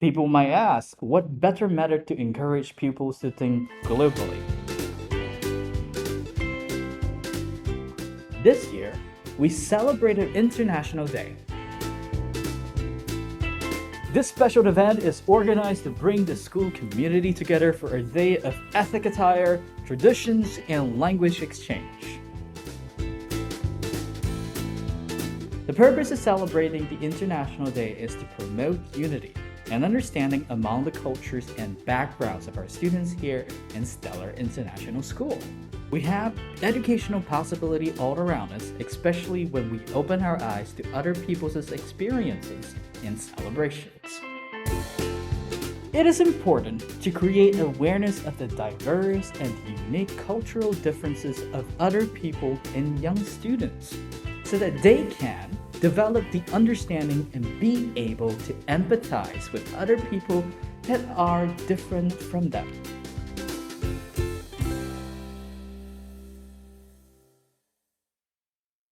People might ask, what better method to encourage pupils to think globally? This year, we celebrated International Day. This special event is organized to bring the school community together for a day of ethnic attire, traditions, and language exchange. The purpose of celebrating the International Day is to promote unity and understanding among the cultures and backgrounds of our students here in Stellar International School. We have educational possibility all around us, especially when we open our eyes to other people's experiences and celebrations. It is important to create awareness of the diverse and unique cultural differences of other people in young students so that they can develop the understanding and be able to empathize with other people that are different from them.